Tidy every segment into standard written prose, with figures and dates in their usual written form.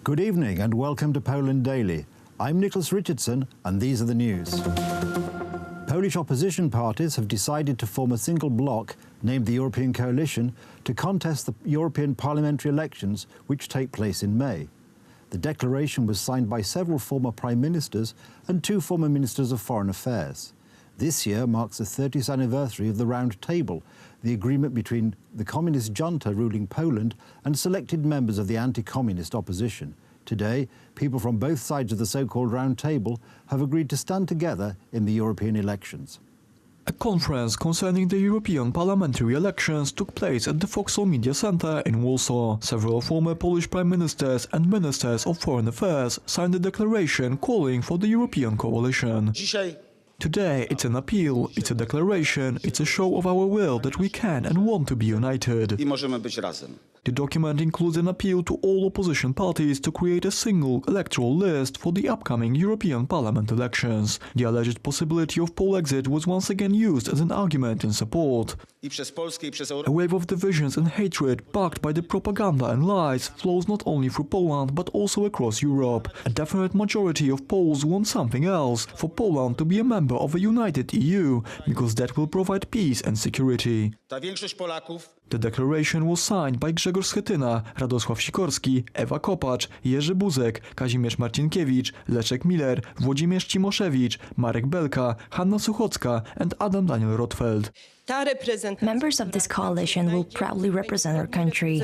Good evening and welcome to Poland Daily. I'm Nicholas Richardson and these are the news. Polish opposition parties have decided to form a single bloc, named the European Coalition, to contest the European parliamentary elections which take place in May. The declaration was signed by several former prime ministers and two former ministers of foreign affairs. This year marks the 30th anniversary of the Round Table, the agreement between the communist junta ruling Poland and selected members of the anti-communist opposition. Today, people from both sides of the so-called Round Table have agreed to stand together in the European elections. A conference concerning the European parliamentary elections took place at the Vauxhall Media Center in Warsaw. Several former Polish prime ministers and ministers of foreign affairs signed a declaration calling for the European coalition. Today, it's an appeal, it's a declaration, it's a show of our will that we can and want to be united. The document includes an appeal to all opposition parties to create a single electoral list for the upcoming European Parliament elections. The alleged possibility of Polexit was once again used as an argument in support. A wave of divisions and hatred, backed by the propaganda and lies, flows not only through Poland but also across Europe. A definite majority of Poles want something else, for Poland to be a member of a united EU, because that will provide peace and security. The declaration was signed by Grzegorz Schetyna, Radosław Sikorski, Ewa Kopacz, Jerzy Buzek, Kazimierz Marcinkiewicz, Leszek Miller, Włodzimierz Cimoszewicz, Marek Belka, Hanna Suchocka and Adam Daniel Rotfeld. Members of this coalition will proudly represent our country.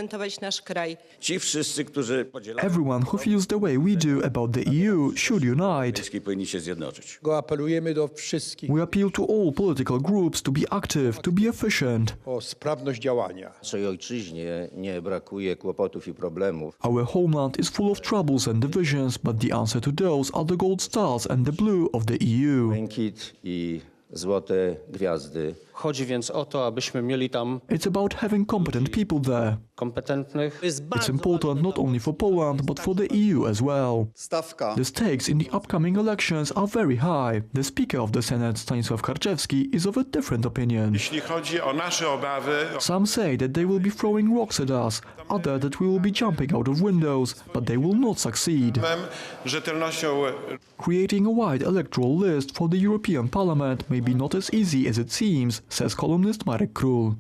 Everyone who feels the way we do about the EU should unite. We appeal to all political groups to be active, to be efficient. Our homeland is full of troubles and divisions, but the answer to those are the gold stars and the blue of the EU. It's about having competent people there. It's important not only for Poland, but for the EU as well. The stakes in the upcoming elections are very high. The Speaker of the Senate, Stanisław Karczewski, is of a different opinion. Some say that they will be throwing rocks at us, others that we will be jumping out of windows, but they will not succeed. Creating a wide electoral list for the European Parliament may be not as easy as it seems, says columnist Marek Król.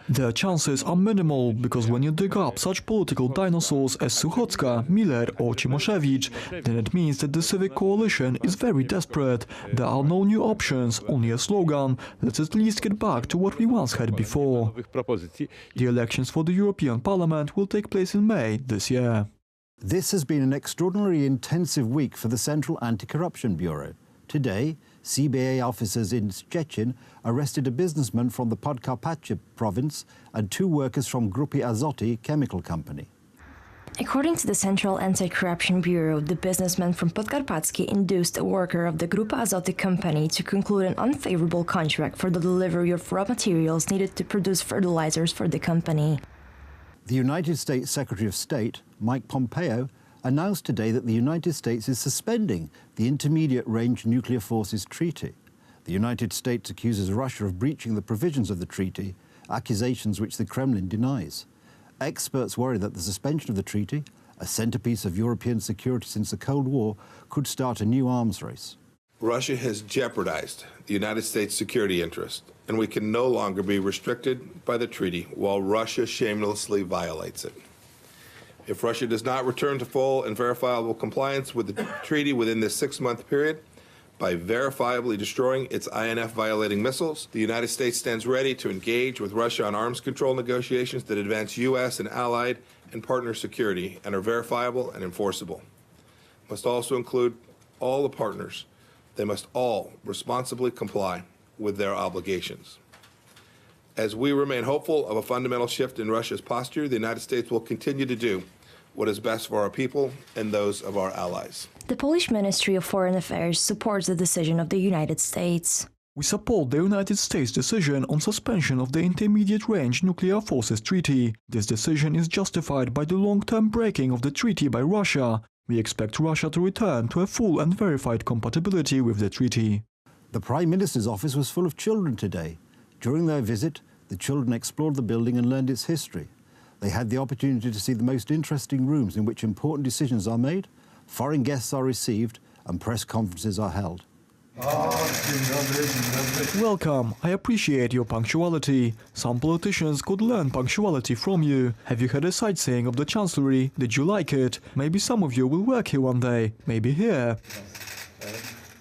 Their chances are minimal, because when you dig up such political dinosaurs as Suchocka, Miller or Cimoszewicz, then it means that the civic coalition is very desperate. There are no new options, only a slogan: let's at least get back to what we once had before. The elections for the European Parliament will take place in May this year. This has been an extraordinarily intensive week for the Central Anti-Corruption Bureau. Today, CBA officers in Szczecin arrested a businessman from the Podkarpacie province and two workers from Grupy Azoty chemical company. According to the Central Anti-Corruption Bureau, the businessman from Podkarpackie induced a worker of the Grupy Azoty company to conclude an unfavorable contract for the delivery of raw materials needed to produce fertilizers for the company. The United States Secretary of State, Mike Pompeo, announced today that the United States is suspending the Intermediate Range Nuclear Forces Treaty. The United States accuses Russia of breaching the provisions of the treaty, accusations which the Kremlin denies. Experts worry that the suspension of the treaty, a centerpiece of European security since the Cold War, could start a new arms race. Russia has jeopardized the United States' security interest, and we can no longer be restricted by the treaty while Russia shamelessly violates it. If Russia does not return to full and verifiable compliance with the treaty within this 6-month period, by verifiably destroying its INF-violating missiles, the United States stands ready to engage with Russia on arms control negotiations that advance U.S. and allied and partner security and are verifiable and enforceable. Must also include all the partners. They must all responsibly comply with their obligations. As we remain hopeful of a fundamental shift in Russia's posture, the United States will continue to do what is best for our people and those of our allies. The Polish Ministry of Foreign Affairs supports the decision of the United States. We support the United States' decision on suspension of the Intermediate Range Nuclear Forces Treaty. This decision is justified by the long-term breaking of the treaty by Russia. We expect Russia to return to a full and verified compatibility with the treaty. The Prime Minister's office was full of children today. During their visit, the children explored the building and learned its history. They had the opportunity to see the most interesting rooms in which important decisions are made, foreign guests are received, and press conferences are held. Welcome. I appreciate your punctuality. Some politicians could learn punctuality from you. Have you had a sightseeing of the Chancellery? Did you like it? Maybe some of you will work here one day. Maybe here.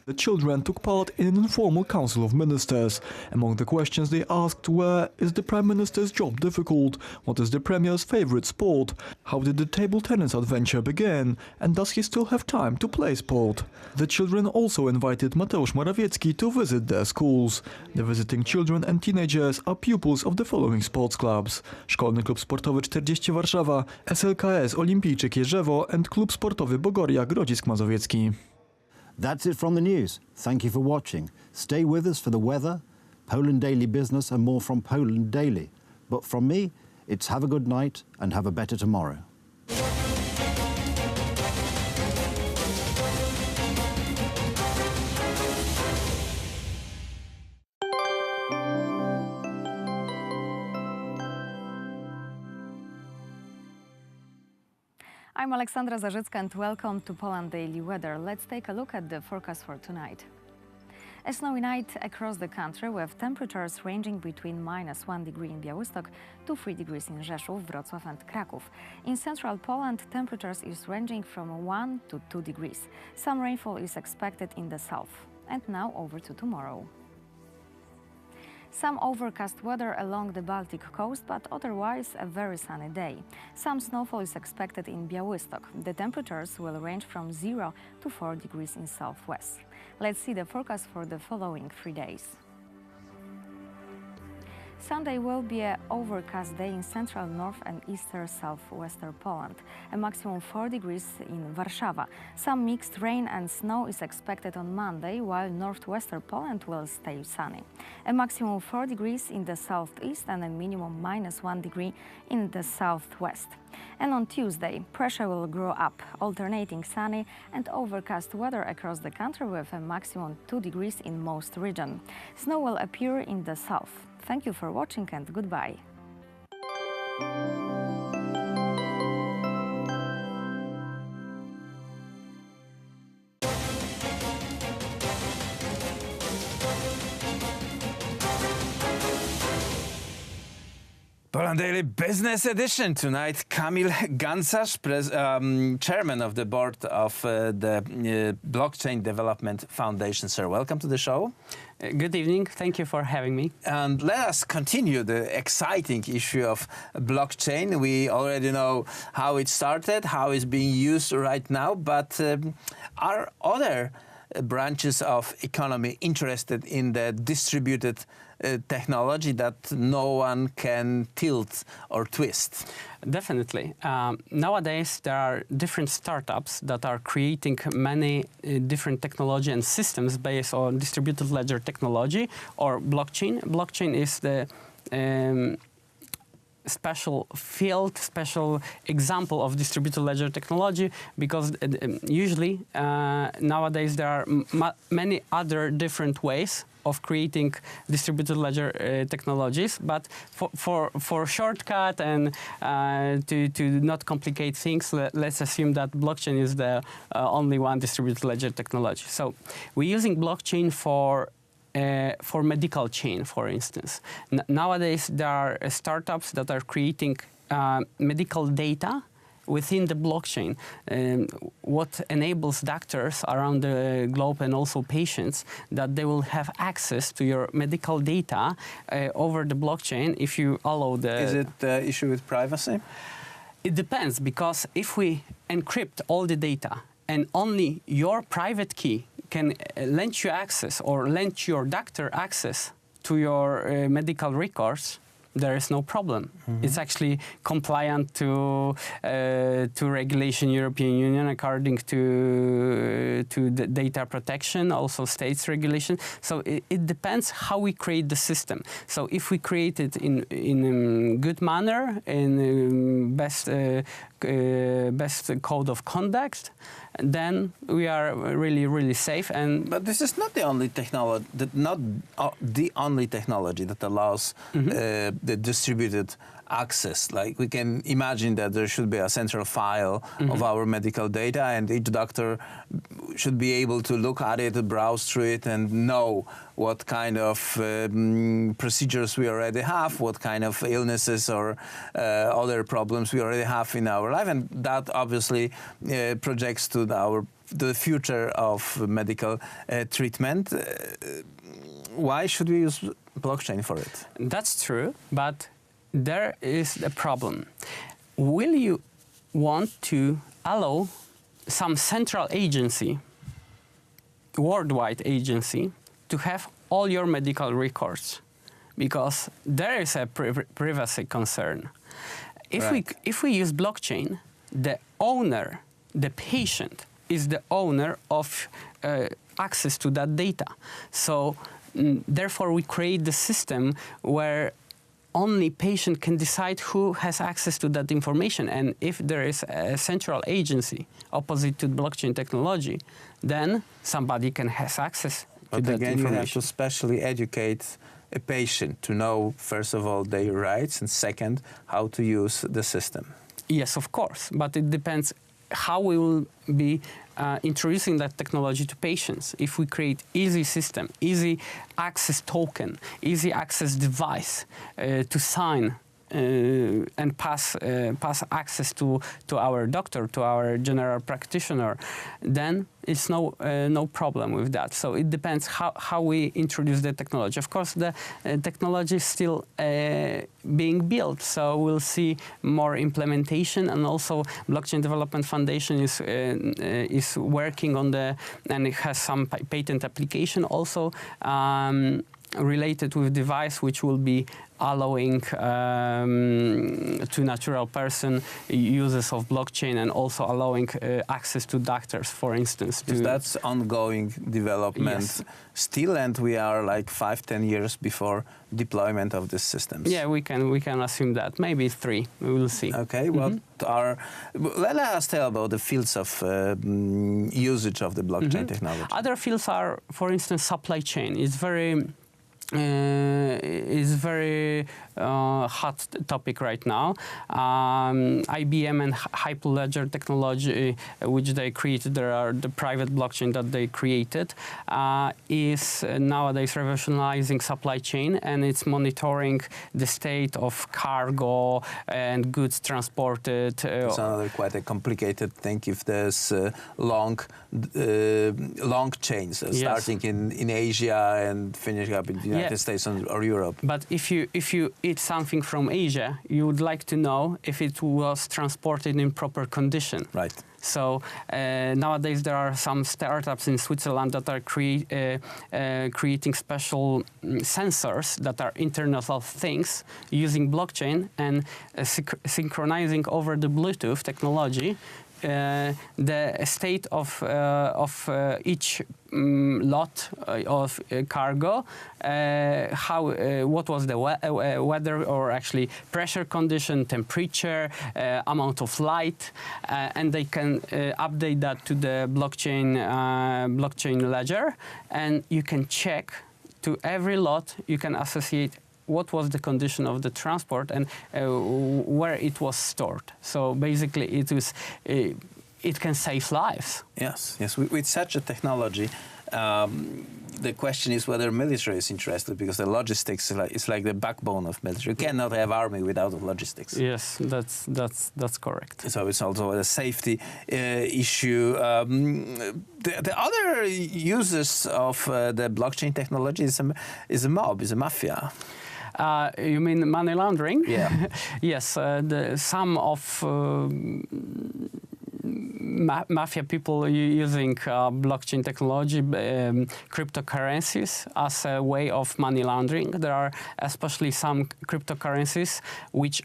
The children took part in an informal council of ministers. Among the questions they asked were: is the Prime Minister's job difficult? What is the Premier's favorite sport? How did the table tennis adventure begin? And does he still have time to play sport? The children also invited Mateusz Morawiecki to visit their schools. The visiting children and teenagers are pupils of the following sports clubs: Szkolny Klub Sportowy 40 Warszawa, SLKS Olimpijczyk Jerzewo and Klub Sportowy Bogoria Grodzisk Mazowiecki. That's it from the news. Thank you for watching. Stay with us for the weather, Poland Daily Business and more from Poland Daily. But from me, it's have a good night and have a better tomorrow. I'm Aleksandra Zarzycka and welcome to Poland Daily Weather. Let's take a look at the forecast for tonight. A snowy night across the country with temperatures ranging between -1 degree in Białystok to 3 degrees in Rzeszów, Wrocław and Kraków. In central Poland, temperatures is ranging from 1 to 2 degrees. Some rainfall is expected in the south. And now over to tomorrow. Some overcast weather along the Baltic coast, but otherwise a very sunny day. Some snowfall is expected in Białystok. The temperatures will range from 0 to 4 degrees in southwest. Let's see the forecast for the following 3 days. Sunday will be an overcast day in central north and eastern southwestern Poland. A maximum 4 degrees in Warsaw. Some mixed rain and snow is expected on Monday, while northwestern Poland will stay sunny. A maximum 4 degrees in the southeast and a minimum -1 degree in the southwest. And on Tuesday, pressure will grow up, alternating sunny and overcast weather across the country with a maximum 2 degrees in most regions. Snow will appear in the south. Thank you for watching and goodbye. Poland Daily Business Edition tonight. Kamil Gancarz, chairman of the board of the Blockchain Development Foundation. Sir, welcome to the show. Good evening. Thank you for having me. And let us continue the exciting issue of blockchain. We already know how it started, how it's being used right now, but are other branches of economy interested in the distributed technology that no one can tilt or twist? Definitely. Nowadays, there are different startups that are creating many different technology and systems based on distributed ledger technology or blockchain. Blockchain is the special field, special example of distributed ledger technology, because usually nowadays there are many other different ways of creating distributed ledger technologies, but for shortcut and to not complicate things, let's assume that blockchain is the only one distributed ledger technology. So we're using blockchain for medical chain, for instance. Nowadays, there are startups that are creating medical data within the blockchain, what enables doctors around the globe and also patients that they will have access to your medical data over the blockchain if you allow the... Is it the issue with privacy? It depends, because if we encrypt all the data and only your private key can lend you access or lend your doctor access to your medical records, there is no problem. Mm-hmm. It's actually compliant to regulation European Union according to the data protection, also states regulation. So it depends how we create the system. So if we create it in a good manner, in best code of conduct, then we are really safe. But this is not the only technology, the only technology that allows the distributed access. Like we can imagine that there should be a central file of our medical data, and each doctor should be able to look at it, browse through it, and know what kind of procedures we already have, what kind of illnesses or other problems we already have in our life, and that obviously projects to the future of medical treatment. Why should we use blockchain for it? That's true, but there is a problem. Will you want to allow some central agency, worldwide agency, to have all your medical records? Because there is a privacy concern. If we use blockchain, the owner, the patient, is the owner of access to that data. So therefore we create the system where only patient can decide who has access to that information. And if there is a central agency opposite to blockchain technology, then somebody can have access to that information. You have to specially educate a patient to know, first of all, their rights, and second, how to use the system. Yes, of course, but it depends how we will be introducing that technology to patients. If we create easy system, easy access token, easy access device to sign and pass access to our doctor, to our general practitioner, then it's no problem with that. So it depends how we introduce the technology. Of course, the technology is still being built, so we'll see more implementation, and also Blockchain Development Foundation is working on and it has some patent application also related with device which will be allowing to natural person uses of blockchain, and also allowing access to doctors, for instance. That's ongoing development still, and we are like 5-10 years before deployment of these systems. Yeah, we can assume that. Maybe 3. We will see. Okay, let us tell about the fields of usage of the blockchain technology. Other fields are, for instance, supply chain. It's very hot topic right now. IBM and Hyperledger technology, which they created, the private blockchain that they created, is nowadays revolutionizing supply chain, and it's monitoring the state of cargo and goods transported. It's another quite a complicated thing if there's long chains starting in Asia and finishing up in the United States or Europe. But if you eat something from Asia, you would like to know if it was transported in proper condition. Right. So nowadays there are some startups in Switzerland that are creating special sensors that are Internet of Things using blockchain and synchronizing over the Bluetooth technology the state of each lot of cargo, what was the weather, or actually pressure condition, temperature, amount of light, and they can update that to the blockchain ledger, and you can check to every lot. You can associate what was the condition of the transport and where it was stored. So basically, it can save lives. Yes. With such a technology, the question is whether military is interested, because the logistics is like the backbone of military. You cannot have army without logistics. Yes, that's correct. So it's also a safety issue. The other uses of the blockchain technology is a mafia. You mean money laundering? Yeah. Yes, some of mafia people using blockchain technology, cryptocurrencies as a way of money laundering. There are especially some cryptocurrencies which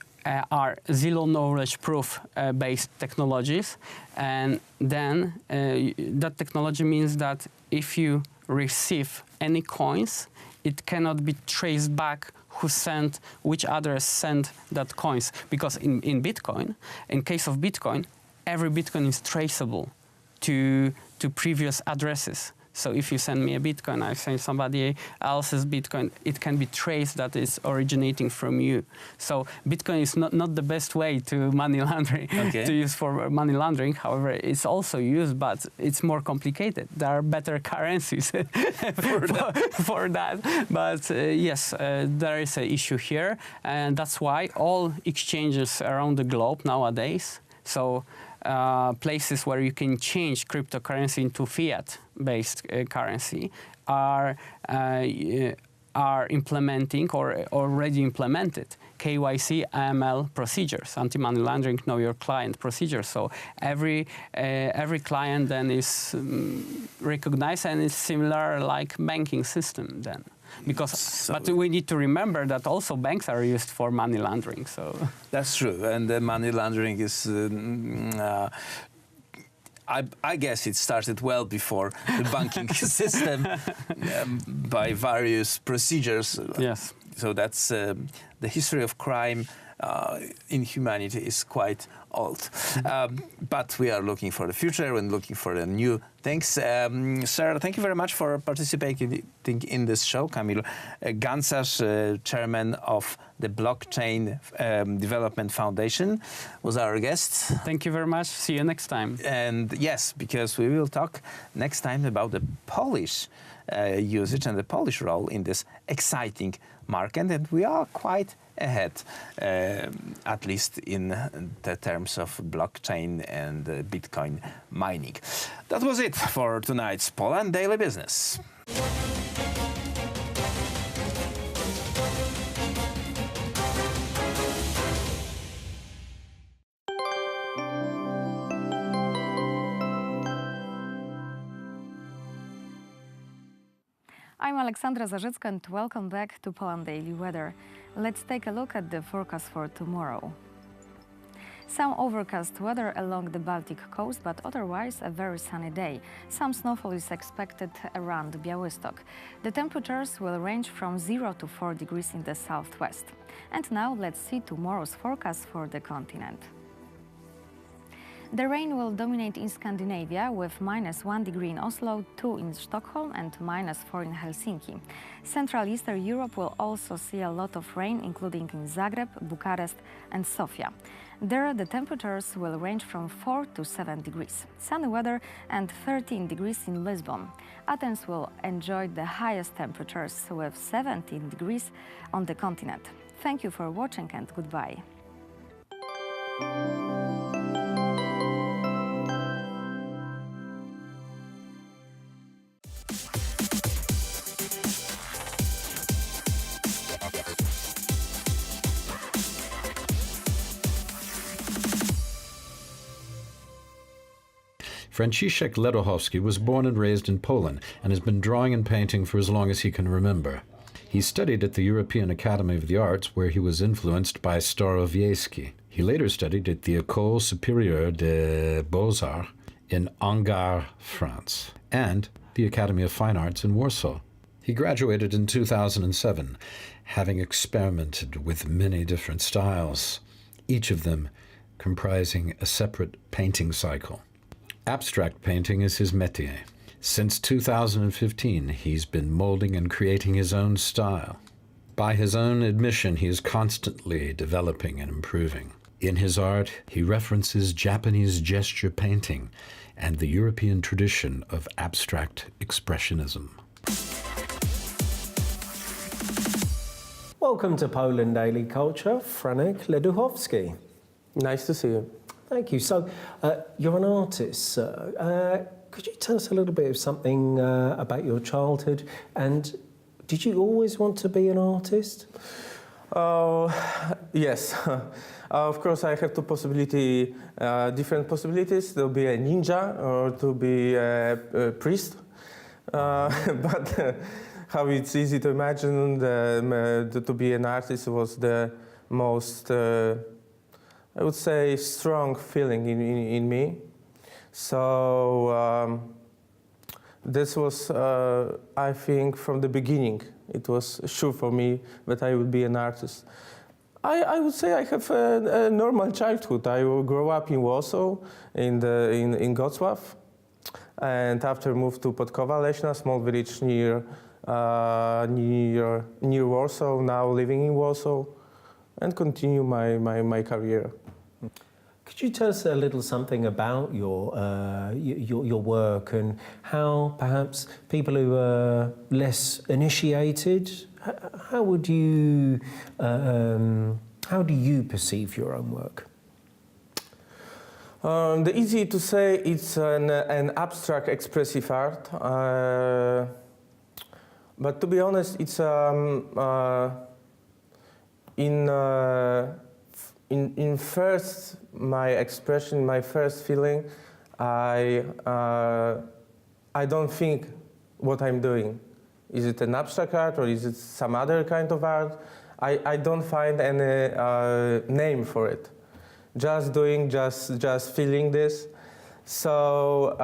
are zero knowledge proof based technologies, and then that technology means that if you receive any coins, it cannot be traced back who sent, which address sent that coins, because in Bitcoin, in case of Bitcoin, every Bitcoin is traceable to previous addresses. So if you send me a Bitcoin, I send somebody else's Bitcoin, it can be traced that it's originating from you. So Bitcoin is not the best way to money laundering, to use for money laundering. However, it's also used, but it's more complicated. There are better currencies for that. But yes, there is an issue here, and that's why all exchanges around the globe nowadays, so places where you can change cryptocurrency into fiat-based currency are implementing or already implemented KYC, AML procedures, anti-money laundering, know your client procedures. So every client then is recognized, and it's similar like banking system then. But we need to remember that also banks are used for money laundering. So that's true, and the money laundering is. I guess it started well before the banking system by various procedures. Yes. So that's the history of crime in humanity is quite old. But we are looking for the future and looking for the new things. Sir, thank you very much for participating in this show. Kamil Gancarz, chairman of the Blockchain Development Foundation, was our guest. Thank you very much. See you next time. And yes, because we will talk next time about the Polish usage and the Polish role in this exciting market, and we are quite ahead, at least in the terms of blockchain and Bitcoin mining. That was it for tonight's Poland Daily Business. I'm Aleksandra Zarzycka and welcome back to Poland Daily Weather. Let's take a look at the forecast for tomorrow. Some overcast weather along the Baltic coast, but otherwise a very sunny day. Some snowfall is expected around Białystok. The temperatures will range from 0 to 4 degrees in the southwest. And now let's see tomorrow's forecast for the continent. The rain will dominate in Scandinavia with -1 degree in Oslo, 2 in Stockholm and -4 in Helsinki. Central Eastern Europe will also see a lot of rain, including in Zagreb, Bucharest and Sofia. There, the temperatures will range from 4 to 7 degrees. Sunny weather and 13 degrees in Lisbon. Athens will enjoy the highest temperatures with 17 degrees on the continent. Thank you for watching and goodbye. Franciszek Ledochowski was born and raised in Poland and has been drawing and painting for as long as he can remember. He studied at the European Academy of the Arts, where he was influenced by Starowiejski. He later studied at the École Supérieure des Beaux-Arts in Angers, France, and the Academy of Fine Arts in Warsaw. He graduated in 2007, having experimented with many different styles, each of them comprising a separate painting cycle. Abstract painting is his métier. Since 2015, he's been molding and creating his own style. By his own admission, he is constantly developing and improving. In his art, he references Japanese gesture painting and the European tradition of abstract expressionism. Welcome to Poland Daily Culture, Franek Leduchowski. Nice to see you. Thank you. So, you're an artist, sir. Could you tell us a little bit of something about your childhood? And did you always want to be an artist? Yes. Of course, I have different possibilities to be a ninja or to be a priest. But how it's easy to imagine to be an artist was the most, I would say, strong feeling in me. So this was, I think, from the beginning, it was sure for me that I would be an artist. I would say I have a normal childhood. I grew up in Warsaw, in Gottsław. and after moved to Podkowa Leśna, small village near Warsaw. Now living in Warsaw, and continue my career. Could you tell us a little something about your work and how perhaps people who are less initiated, how do you perceive your own work? The easy to say it's an abstract expressive art, but to be honest, it's in first my expression, my first feeling, I don't think what I'm doing. Is it an abstract art or is it some other kind of art? I don't find any name for it. Just doing, just feeling this. So,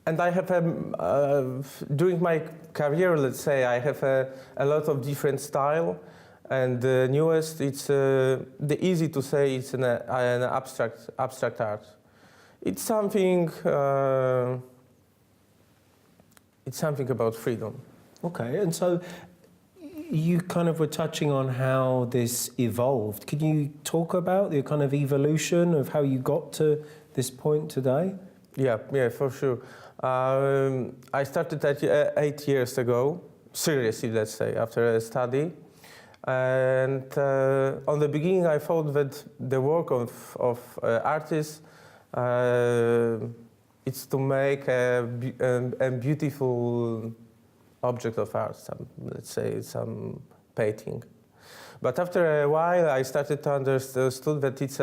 and I have during my career, let's say, I have a lot of different style. And the newest, it's the easy to say it's an abstract art. It's something about freedom. Okay, and so you kind of were touching on how this evolved. Can you talk about the kind of evolution of how you got to this point today? Yeah, for sure. I started 8 years ago, seriously, let's say, after a study. And on the beginning, I thought that the work of artists is to make a beautiful object of art, let's say some painting. But after a while, I started to understand that it's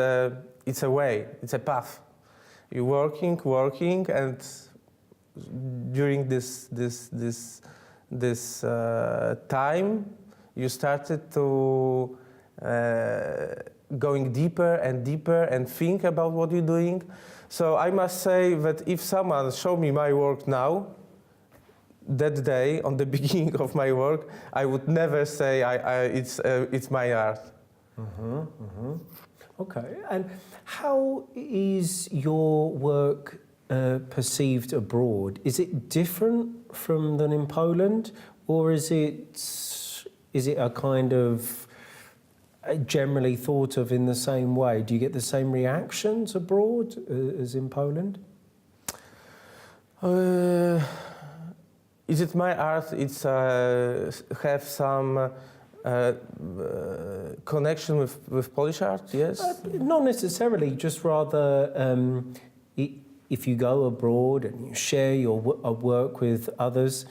a way, it's a path. You're working, and during this time, you started to going deeper and deeper and think about what you're doing. So I must say that if someone showed me my work now, that day, on the beginning of my work, I would never say it's my art. Mm-hmm, mm-hmm. Okay, and how is your work perceived abroad? Is it different than in Poland, or is it a kind of generally thought of in the same way? Do you get the same reactions abroad as in Poland? Is it my art? It's have some connection with Polish art? Yes. Not necessarily. Just rather, if you go abroad and you share your work with others,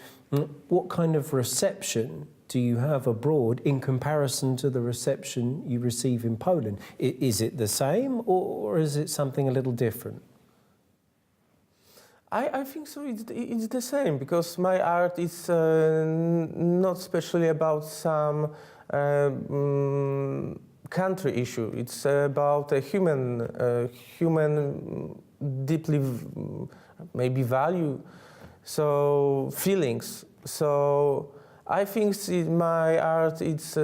what kind of reception do you have abroad in comparison to the reception you receive in Poland? Is it the same, or is it something a little different? I think so. It's the same, because my art is not especially about some country issue. It's about a human deeply maybe value, so feelings. So I think my art, it's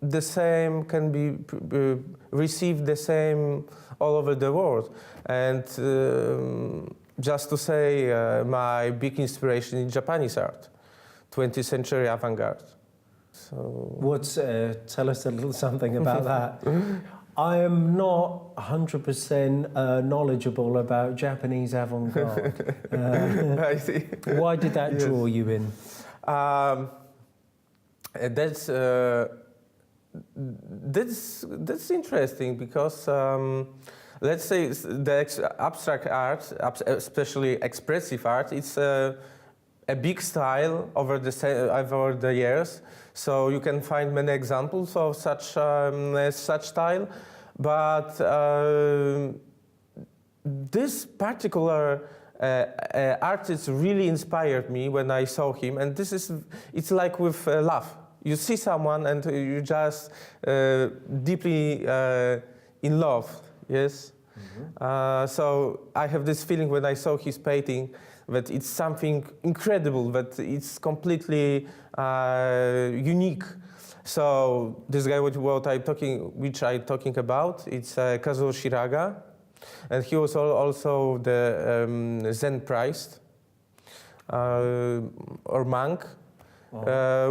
the same, can be received the same all over the world. And just to say, my big inspiration is Japanese art, 20th century avant-garde. So, tell us a little something about that. I am not 100% knowledgeable about Japanese avant-garde. I see. Why did that draw you in? That's interesting, because let's say the abstract art, especially expressive art, it's a big style over the years. So you can find many examples of such style, but this particular artist really inspired me when I saw him, and it's like with love. You see someone and you just deeply in love. Yes. Mm-hmm. So I have this feeling when I saw his painting that it's something incredible, that it's completely unique. So this guy, which I'm talking about, it's Kazuo Shiraga. And he was also the Zen priest, or monk,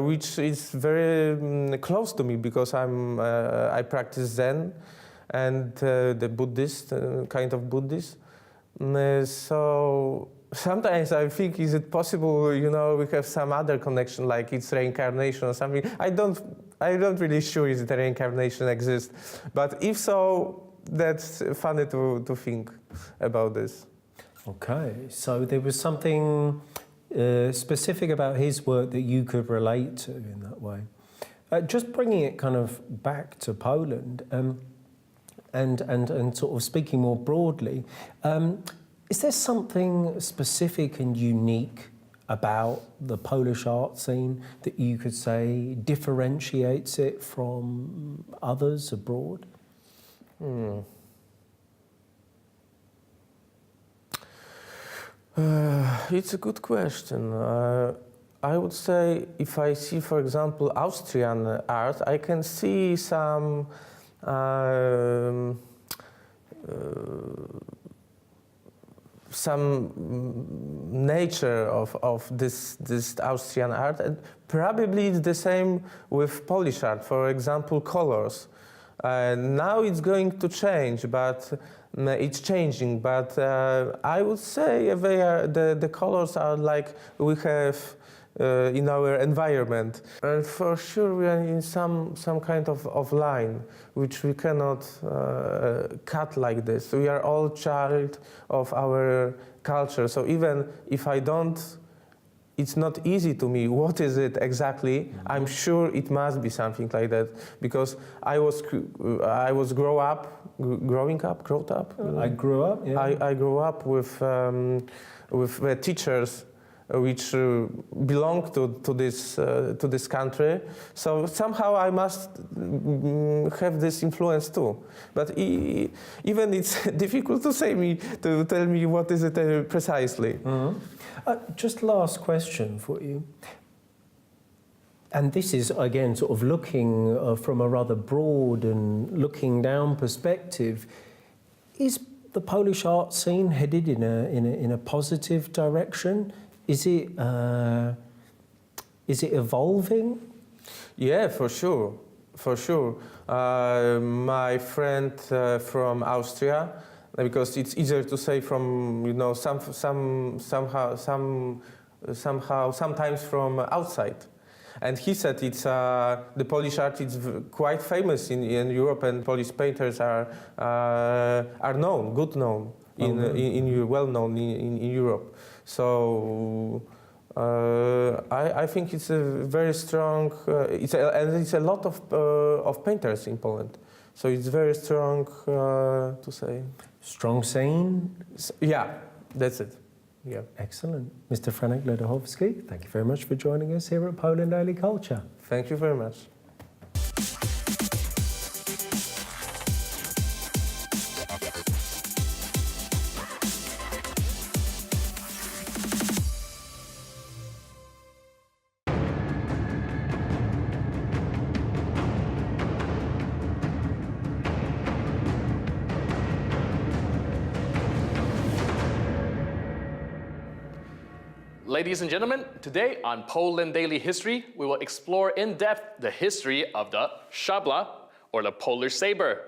which is very close to me because I practice Zen and the Buddhist, kind of Buddhist. So sometimes I think, is it possible, you know, we have some other connection, like it's reincarnation or something. I don't really sure if the reincarnation exists, but if so, that's funny to think about this. Okay, so there was something specific about his work that you could relate to in that way. Just bringing it kind of back to Poland, and sort of speaking more broadly, is there something specific and unique about the Polish art scene that you could say differentiates it from others abroad? It's a good question. I would say if I see, for example, Austrian art, I can see some nature of this Austrian art, and probably it's the same with Polish art. For example, colors. Now it's going to change, but it's changing. But I would say the colors are like we have in our environment, and for sure we are in some kind of line which we cannot cut like this. We are all child of our culture. So even if I don't, it's not easy to me. What is it exactly? I'm sure it must be something like that, because I grew up. Yeah. I grew up with teachers which belong to this country. So somehow I must have this influence too. But even it's difficult to tell me what is it precisely. Mm-hmm. Just last question for you. And this is, again, sort of looking from a rather broad and looking down perspective. Is the Polish art scene headed in a positive direction? Is it evolving? Yeah, for sure. My friend from Austria, because it's easier to say from, you know, sometimes from outside. And he said it's the Polish art is quite famous in Europe, and Polish painters are known, well known in Europe. So I think it's a very strong. It's a lot of painters in Poland. So it's very strong to say. Strong scene. Yeah, that's it. Yeah. Excellent. Mr. Franek Ledachowski, thank you very much for joining us here at Poland Daily Culture. Thank you very much. Ladies and gentlemen, today on Poland Daily History, we will explore in depth the history of the szabla, or the Polish saber.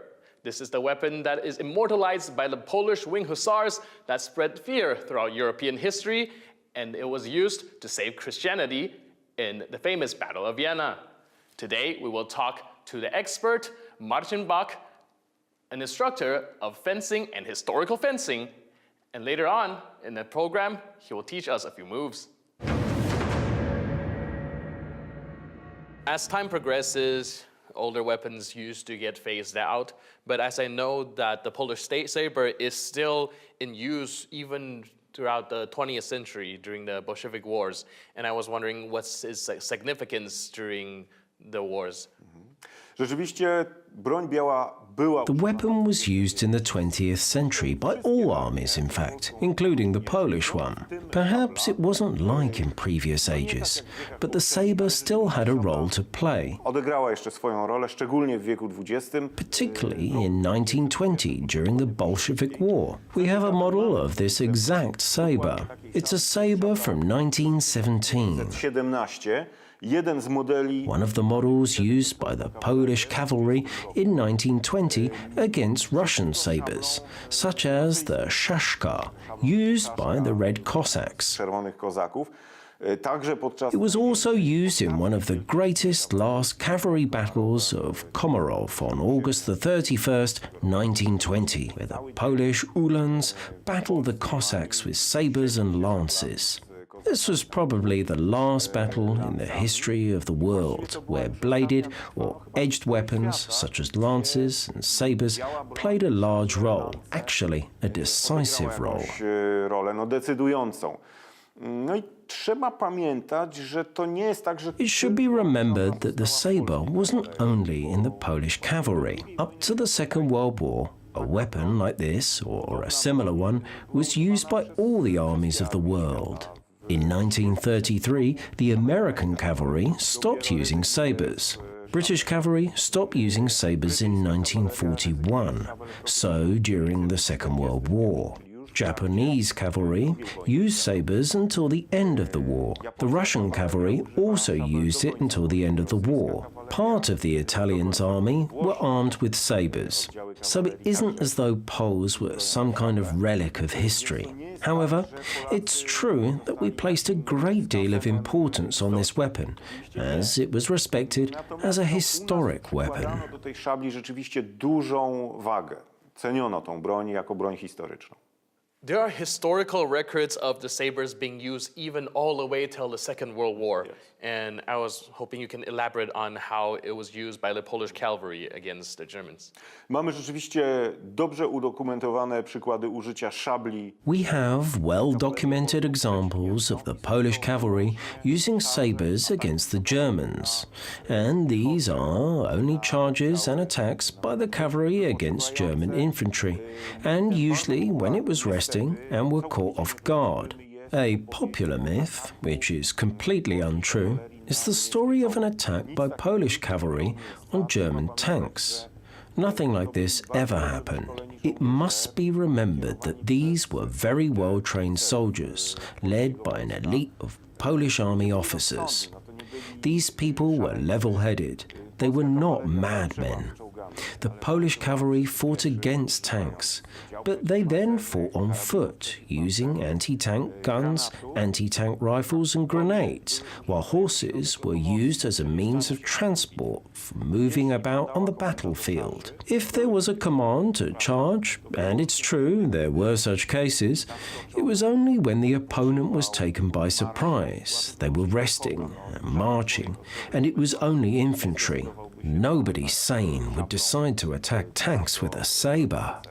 This is the weapon that is immortalized by the Polish wing hussars that spread fear throughout European history, and it was used to save Christianity in the famous Battle of Vienna. Today, we will talk to the expert, Marcin Bąk, an instructor of fencing and historical fencing. And later on in the program, he will teach us a few moves. As time progresses, older weapons used to get phased out. But as I know that the Polish state saber is still in use even throughout the 20th century during the Bolshevik Wars. And I was wondering what's its significance during the wars. Rzeczywiście broń biała była... The weapon was used in the 20th century by all armies, in fact, including the Polish one. Perhaps it wasn't like in previous ages, but the saber still had a role to play. Odegrała jeszcze swoją rolę, szczególnie w wieku XX. Particularly in 1920, during the Bolshevik War. We have a model of this exact saber. It's a saber from 1917. 17. Jeden z modeli... One of the models used by the Polish cavalry in 1920 against Russian sabers, such as the Shashka, used by the Red Cossacks. Czerwonych Kozaków. Także podczas... It was also used in one of the greatest last cavalry battles of Komarov on August the 31st, 1920, where the Polish Uhlans battled the Cossacks with sabers and lances. This was probably the last battle in the history of the world where bladed or edged weapons such as lances and sabers played a large role, actually a decisive role. Rolę, decydującą. No i trzeba pamiętać, że to nie jest tak, że... It should be remembered that the saber wasn't only in the Polish cavalry. Up to the Second World War, a weapon like this, or a similar one, was used by all the armies of the world. In 1933, the American cavalry stopped using sabers. British cavalry stopped using sabers in 1941, so during the Second World War. Japanese cavalry used sabers until the end of the war. The Russian cavalry also used it until the end of the war. Part of the Italian's army were armed with sabers, so it isn't as though Poles were some kind of relic of history. However, it's true that we placed a great deal of importance on this weapon, as it was respected as a historic weapon. Do tej szabli rzeczywiście dużą wagę. Ceniono tą broń jako broń historyczną. There are historical records of the sabers being used even all the way till the Second World War. Yes. And I was hoping you can elaborate on how it was used by the Polish cavalry against the Germans. Mamy rzeczywiście dobrze udokumentowane przykłady użycia szabli. We have well-documented examples of the Polish cavalry using sabers against the Germans, and these are only charges and attacks by the cavalry against German infantry, and usually when it was resting and were caught off guard. A popular myth, which is completely untrue, is the story of an attack by Polish cavalry on German tanks. Nothing like this ever happened. It must be remembered that these were very well-trained soldiers, led by an elite of Polish army officers. These people were level-headed. They were not madmen. The Polish cavalry fought against tanks, but they then fought on foot, using anti-tank guns, anti-tank rifles and grenades, while horses were used as a means of transport for moving about on the battlefield. If there was a command to charge, and it's true there were such cases, it was only when the opponent was taken by surprise. They were resting and marching, and it was only infantry. Nobody sane would decide to attack tanks with a saber.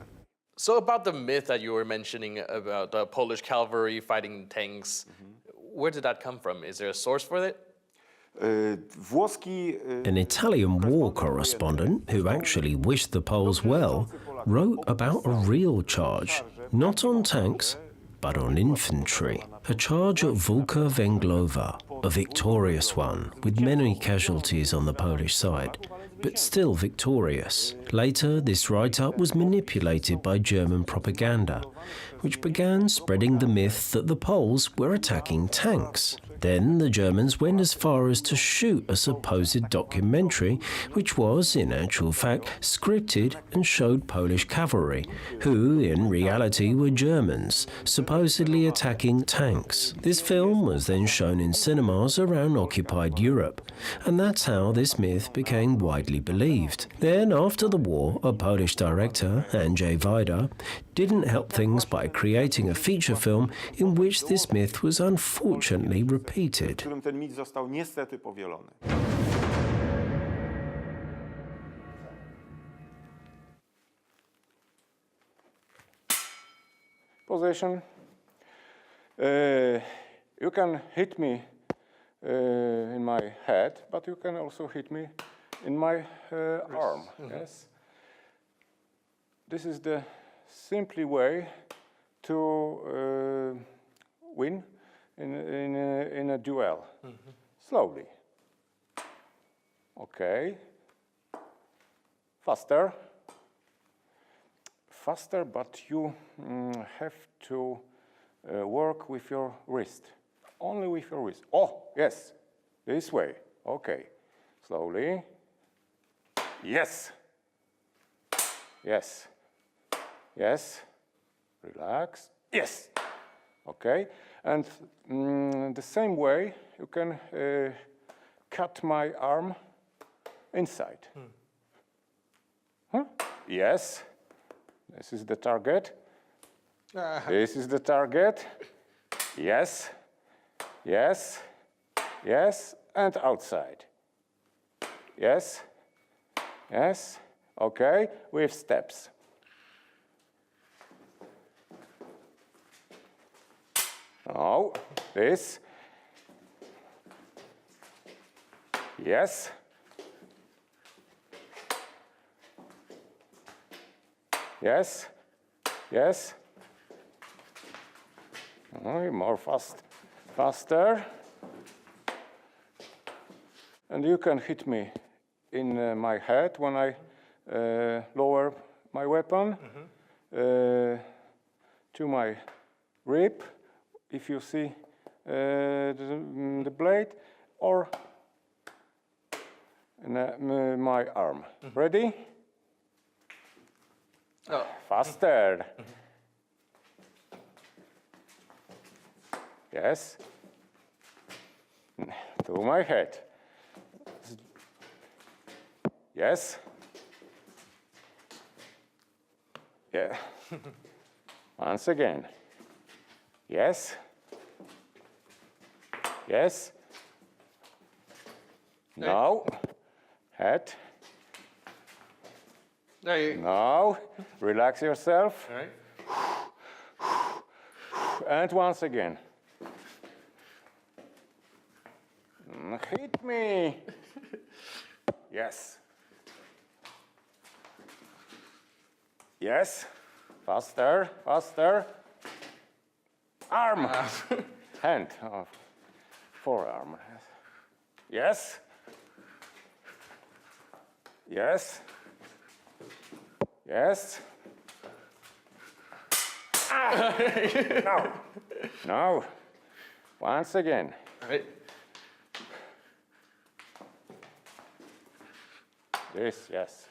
So about the myth that you were mentioning about the Polish cavalry fighting tanks, where did that come from? Is there a source for it? An Italian war correspondent, who actually wished the Poles well, wrote about a real charge, not on tanks, but on infantry. A charge at Wólka Węglowa, a victorious one, with many casualties on the Polish side, but still victorious. Later, this write-up was manipulated by German propaganda, which began spreading the myth that the Poles were attacking tanks. Then the Germans went as far as to shoot a supposed documentary, which was, in actual fact, scripted and showed Polish cavalry, who, in reality, were Germans, supposedly attacking tanks. This film was then shown in cinemas around occupied Europe, and that's how this myth became widely believed. Then, after the war, a Polish director, Andrzej Wajda, didn't help things by creating a feature film in which this myth was unfortunately repeated. Ten mit został niestety powielony. Position. You can hit me in my head, but you can also hit me in my arm. Yes. This is the simply way to win in a duel. Slowly. Okay. Faster. Faster, but you have to work with your wrist. Only with your wrist. Oh, yes. This way. Okay. Slowly. Yes. Yes. Yes. Relax. Yes. Okay. And the same way you can cut my arm inside. Huh? Yes. This is the target. This is the target. Yes. Yes. Yes. And outside. Yes. Yes. Okay. With steps. Now, this. Yes. Yes. Yes. Oh, more faster. And you can hit me in my head when I lower my weapon to my rib, if you see the blade, or in my arm. Ready? Oh. Faster. Yes. To my head. Yes. Yeah. Once again. Yes. Yes. Now. Head. Now. Relax yourself. All right. And once again. Hit me. Yes. Yes. Faster, faster. Arm. Hand. Oh. Forearm. Yes. Yes. Yes. Ah. Now. Now. Once again. All right. This, yes.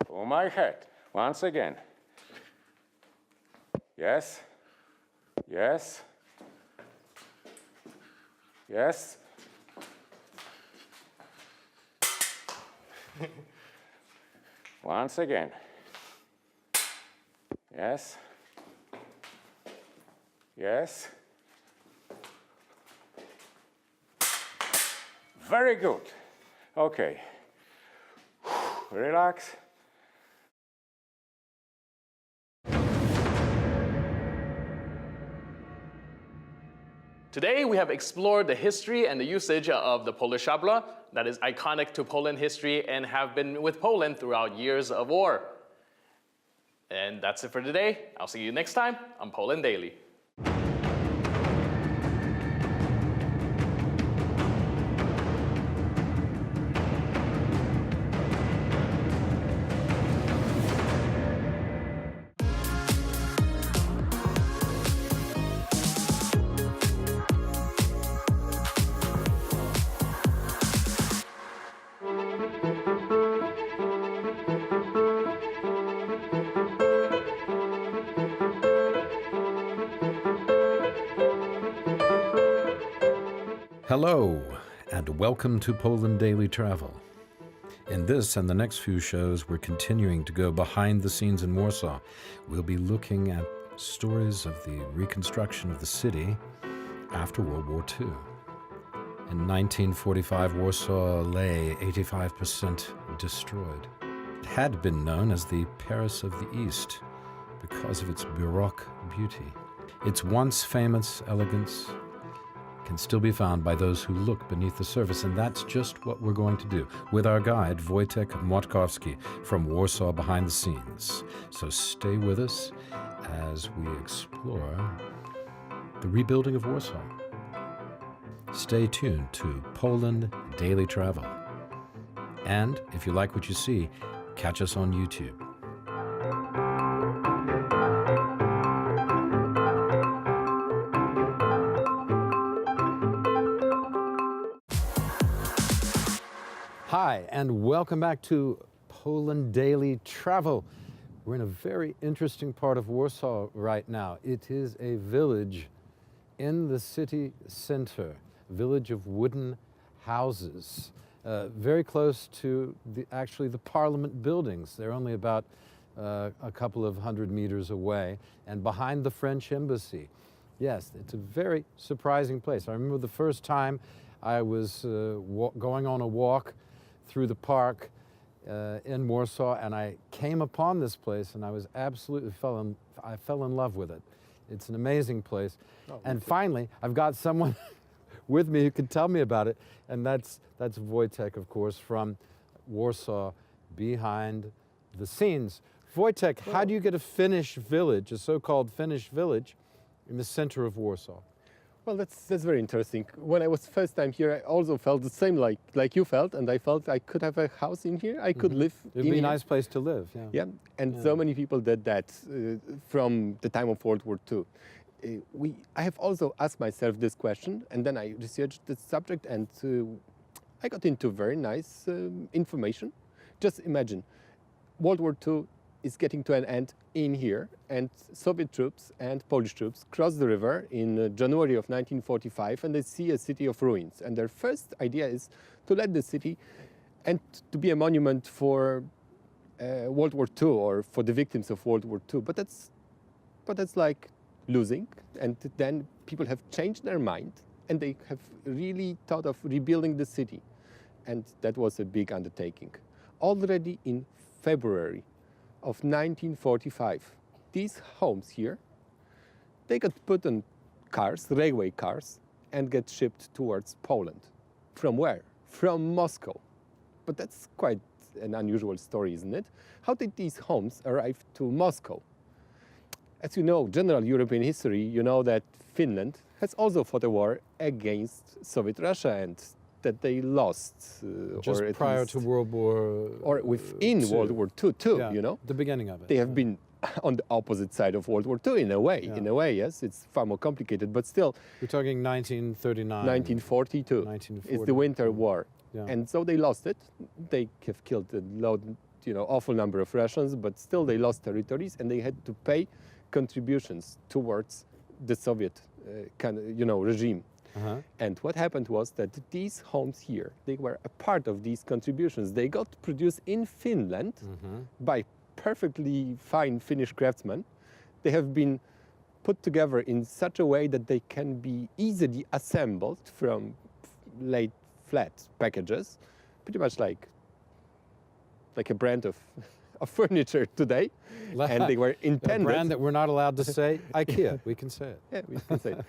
To my head. Once again. Yes. Yes. Yes. Once again. Yes. Yes. Very good. Okay. Relax. Today we have explored the history and the usage of the Polish szabla that is iconic to Poland history and have been with Poland throughout years of war. And that's it for today. I'll see you next time on Poland Daily. Hello, and welcome to Poland Daily Travel. In this and the next few shows, we're continuing to go behind the scenes in Warsaw. We'll be looking at stories of the reconstruction of the city after World War II. In 1945, Warsaw lay 85% destroyed. It had been known as the Paris of the East because of its Baroque beauty. Its once famous elegance can still be found by those who look beneath the surface, and that's just what we're going to do with our guide, Wojtek Młotkowski, from Warsaw Behind the Scenes. So stay with us as we explore the rebuilding of Warsaw. Stay tuned to Poland Daily Travel. And if you like what you see, catch us on YouTube. Hi, and welcome back to Poland Daily Travel. We're in a very interesting part of Warsaw right now. It is a village in the city center, a village of wooden houses, very close to actually the parliament buildings. They're only about a couple of 100 meters away, and behind the French embassy. Yes, it's a very surprising place. I remember the first time I was going on a walk through the park in Warsaw, and I came upon this place, and I was absolutely I fell in love with it. It's an amazing place. Oh, and finally, I've got someone with me who can tell me about it, and that's Wojtek, of course, from Warsaw Behind the Scenes. Wojtek, how do you get a Finnish village, a so-called Finnish village, in the center of Warsaw? Well, that's very interesting. When I was first time here, I also felt the same like you felt, and I felt I could have a house in here. I could live in here. It'd be a nice place to live, yeah. Yeah, and so many people did that from the time of World War II. I have also asked myself this question, and then I researched the subject, and I got into very nice information. Just imagine, World War II is getting to an end in here, and Soviet troops and Polish troops cross the river in January of 1945, and they see a city of ruins. And their first idea is to let the city and to be a monument for World War II or for the victims of World War II. But that's like losing, and then people have changed their mind, and they have really thought of rebuilding the city, and that was a big undertaking. Already in February of 1945, these homes here, they got put on cars, railway cars, and get shipped towards Poland. From where? From Moscow. But that's quite an unusual story, isn't it? How did these homes arrive to Moscow? As you know, general European history, you know that Finland has also fought a war against Soviet Russia, and that they lost. Just prior to World War or within World War II too, yeah, you know? The beginning of it. They have been on the opposite side of World War II in a way. Yeah. In a way, yes, it's far more complicated, but still. We're talking 1939. 1942. 1940. It's the Winter War. Yeah. And so they lost it. They have killed a awful number of Russians, but still they lost territories, and they had to pay contributions towards the Soviet regime. Uh-huh. And what happened was that these homes here, they were a part of these contributions. They got produced in Finland by perfectly fine Finnish craftsmen. They have been put together in such a way that they can be easily assembled from laid flat packages, pretty much like a brand of furniture today, and they were intended. A brand that we're not allowed to say, IKEA. We can say it. Yeah, we can say it.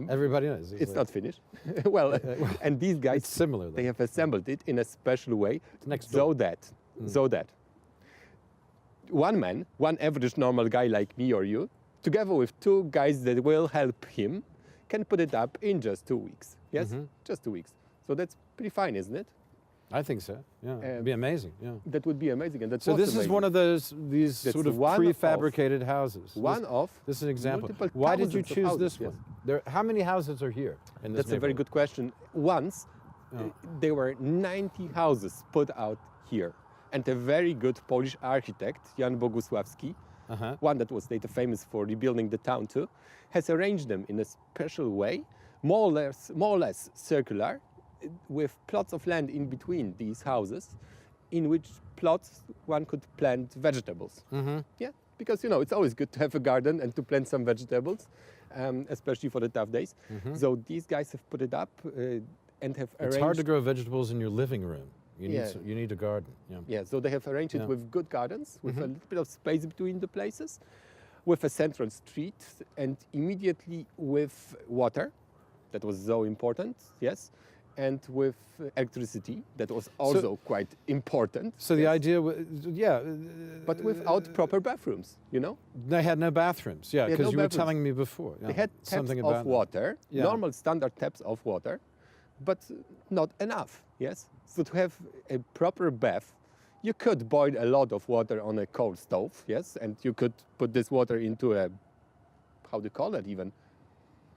Everybody knows. It's not Finnish. Well, and these guys, it's similar. Though. They have assembled it in a special way, next so that one man, one average normal guy like me or you, together with two guys that will help him, can put it up in just 2 weeks. Yes, just 2 weeks. So that's pretty fine, isn't it? I think so. Yeah, it'd be amazing. Yeah, that would be amazing, and that's so. This is one of these sort of prefabricated houses. This is an example. Why did you choose this one? Yes. How many houses are here in this That's a very good question. Once there were 90 houses put out here, and a very good Polish architect, Jan Bogusławski, one that was later famous for rebuilding the town too, has arranged them in a special way, more or less circular, with plots of land in between these houses, in which plots one could plant vegetables. Yeah, because it's always good to have a garden and to plant some vegetables, especially for the tough days. So these guys have put it up and have arranged. It's hard to grow vegetables in your living room. You need a garden. Yeah. So they have arranged it with good gardens, with a little bit of space between the places. with a central street and immediately with water, that was so important, yes, and with electricity, that was also quite important. So the idea was, but without proper bathrooms, you know? They had no bathrooms, yeah, because no you were bathrooms. telling me before. They had taps something of about water, Yeah. normal standard taps of water, but not enough, yes? So to have a proper bath, you could boil a lot of water on a coal stove, yes? And you could put this water into a, how do you call it even?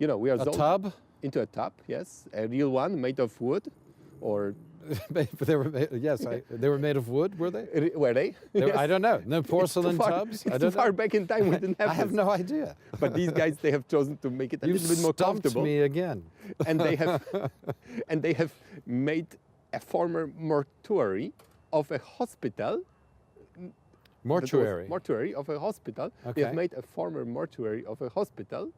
You know, we are A tub? Into a tub, yes. A real one made of wood or... they were made, yes, they were made of wood, were they? Were they? Yes. Yes. I don't know. No porcelain tubs? It's too far back in time, we didn't have I have this. no idea. But these guys, they have chosen to make it a You've little bit more stumped comfortable. me again. And they have made a former mortuary of a hospital. Mortuary? Mortuary of a hospital. They Okay. have made a former mortuary of a hospital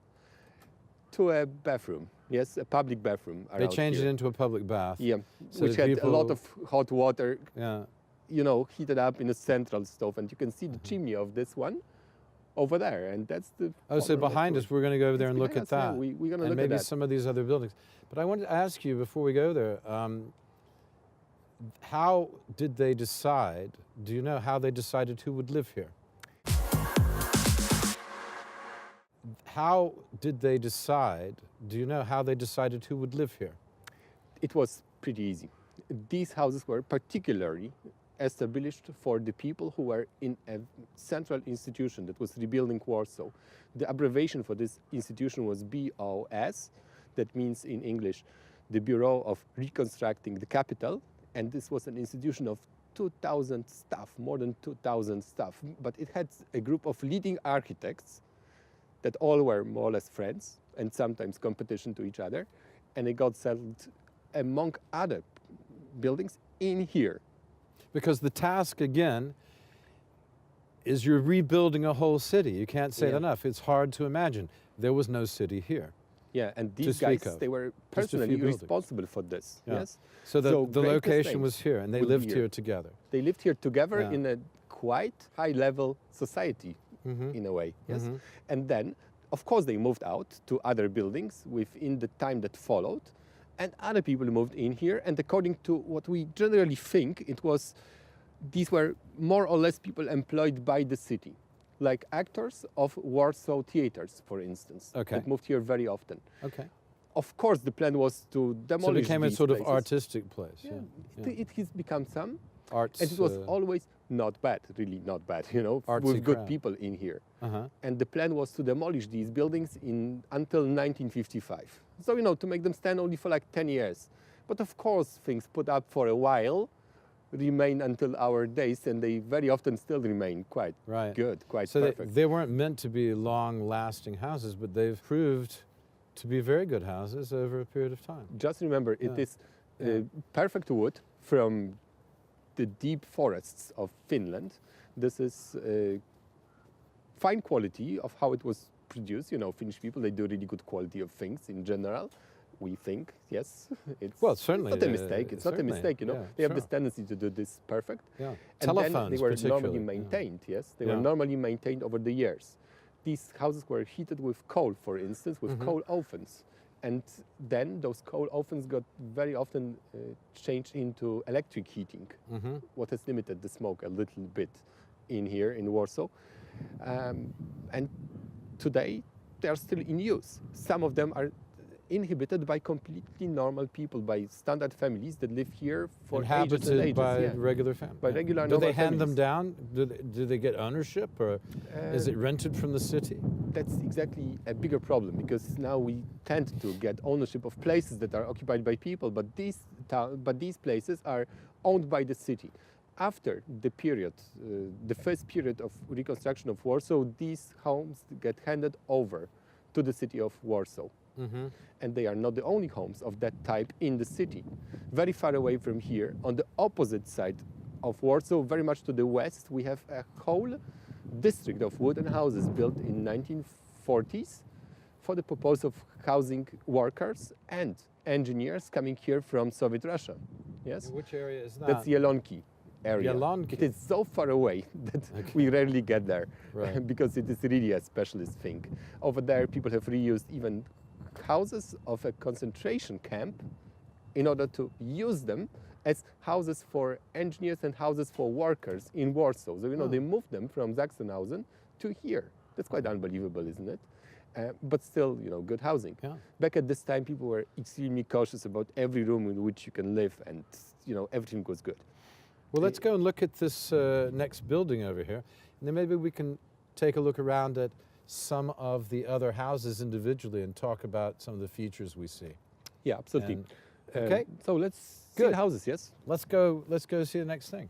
to a bathroom. Yes, a public bathroom. They changed here. it into a public bath. Yeah, so which that had a lot of hot water, yeah. you know, heated up in a central stove. And you can see the chimney of this one over there. And that's the... Oh, so former behind mortuary. us, we're going to go over there It's and look behind at us, yeah, that. we're going to and look maybe at that. some of these other buildings. But I wanted to ask you before we go there, how did they decide, do you know how they decided who would live here? How did they decide, do you know how they decided who would live here? It was pretty easy. These houses were particularly established for the people who were in a central institution that was rebuilding Warsaw. The abbreviation for this institution was BOS, that means in English, the Bureau of Reconstructing the Capital, and this was an institution of 2,000 staff, more than 2,000 staff, but it had a group of leading architects that all were more or less friends and sometimes competition to each other, and it got settled among other buildings in here. Because the task, again, is you're rebuilding a whole city. You can't say it Yeah. enough. It's hard to imagine. There was no city here. Yeah, and to these speak guys, of. they were Just a personally few buildings. responsible for this, Yeah. yes? So the greatest location names was here, and they will be lived here together. They lived here together Yeah. in a quite high-level society, Mhm. in a way, yes? Mhm. And then, of course, they moved out to other buildings within the time that followed, and other people moved in here, and according to what we generally think, these were more or less people employed by the city, like actors of Warsaw theaters, for instance, Okay. that moved here very often. Okay. Of course, the plan was to So it demolish became a these sort of places. artistic place. Yeah. It has become some. Arts. And it was always not bad, really not bad, you know, Artsy with good crowd. people in here. Uh-huh. And the plan was to demolish these buildings until 1955. So, you know, to make them stand only for like 10 years. But of course, things put up for a while remain until our days, and they very often still remain quite good, quite so perfect. they weren't meant to be long-lasting houses, but they've proved to be very good houses over a period of time. Just remember, it Yeah. is perfect wood from the deep forests of Finland. This is fine quality of how it was produced. You know, Finnish people, they do really good quality of things in general. We think, yes. Well, certainly, It's not a mistake. It's not a certainly, mistake, you know. yeah, they have sure. this tendency to do this perfect. Yeah. And Telephones, then they were normally particularly, yeah. maintained, yes. They Yeah. were normally maintained over the years. These houses were heated with coal, for instance, with coal ovens. And then those coal ovens got very often changed into electric heating, what has limited the smoke a little bit in here in Warsaw. And today they are still in use. Some of them are inhabited by completely normal people, by standard families that live here for ages and Inhabited ages. by yeah. regular families. By regular Do they normal hand them families. down? Do they get ownership, or is it rented from the city? That's exactly a bigger problem, because now we tend to get ownership of places that are occupied by people, but these places are owned by the city. After the period, the first period of reconstruction of Warsaw, these homes get handed over to the city of Warsaw. And they are not the only homes of that type in the city. Very far away from here, on the opposite side of Warsaw, very much to the west, we have a whole district of wooden houses built in 1940s for the purpose of housing workers and engineers coming here from Soviet Russia. Yes? In which area is that? That's Yelonki. area. Jalanki. It is so far away that we rarely get there Right. because it is really a specialist thing. Over there, people have reused even houses of a concentration camp in order to use them as houses for engineers and houses for workers in Warsaw. So, they moved them from Sachsenhausen to here. That's quite unbelievable, isn't it? But still, good housing. Yeah. Back at this time, people were extremely cautious about every room in which you can live, and everything was good. Well, let's go and look at this next building over here, and then maybe we can take a look around at some of the other houses individually and talk about some of the features we see. Yeah, absolutely. Okay. So let's see the houses, yes? Let's go see the next thing.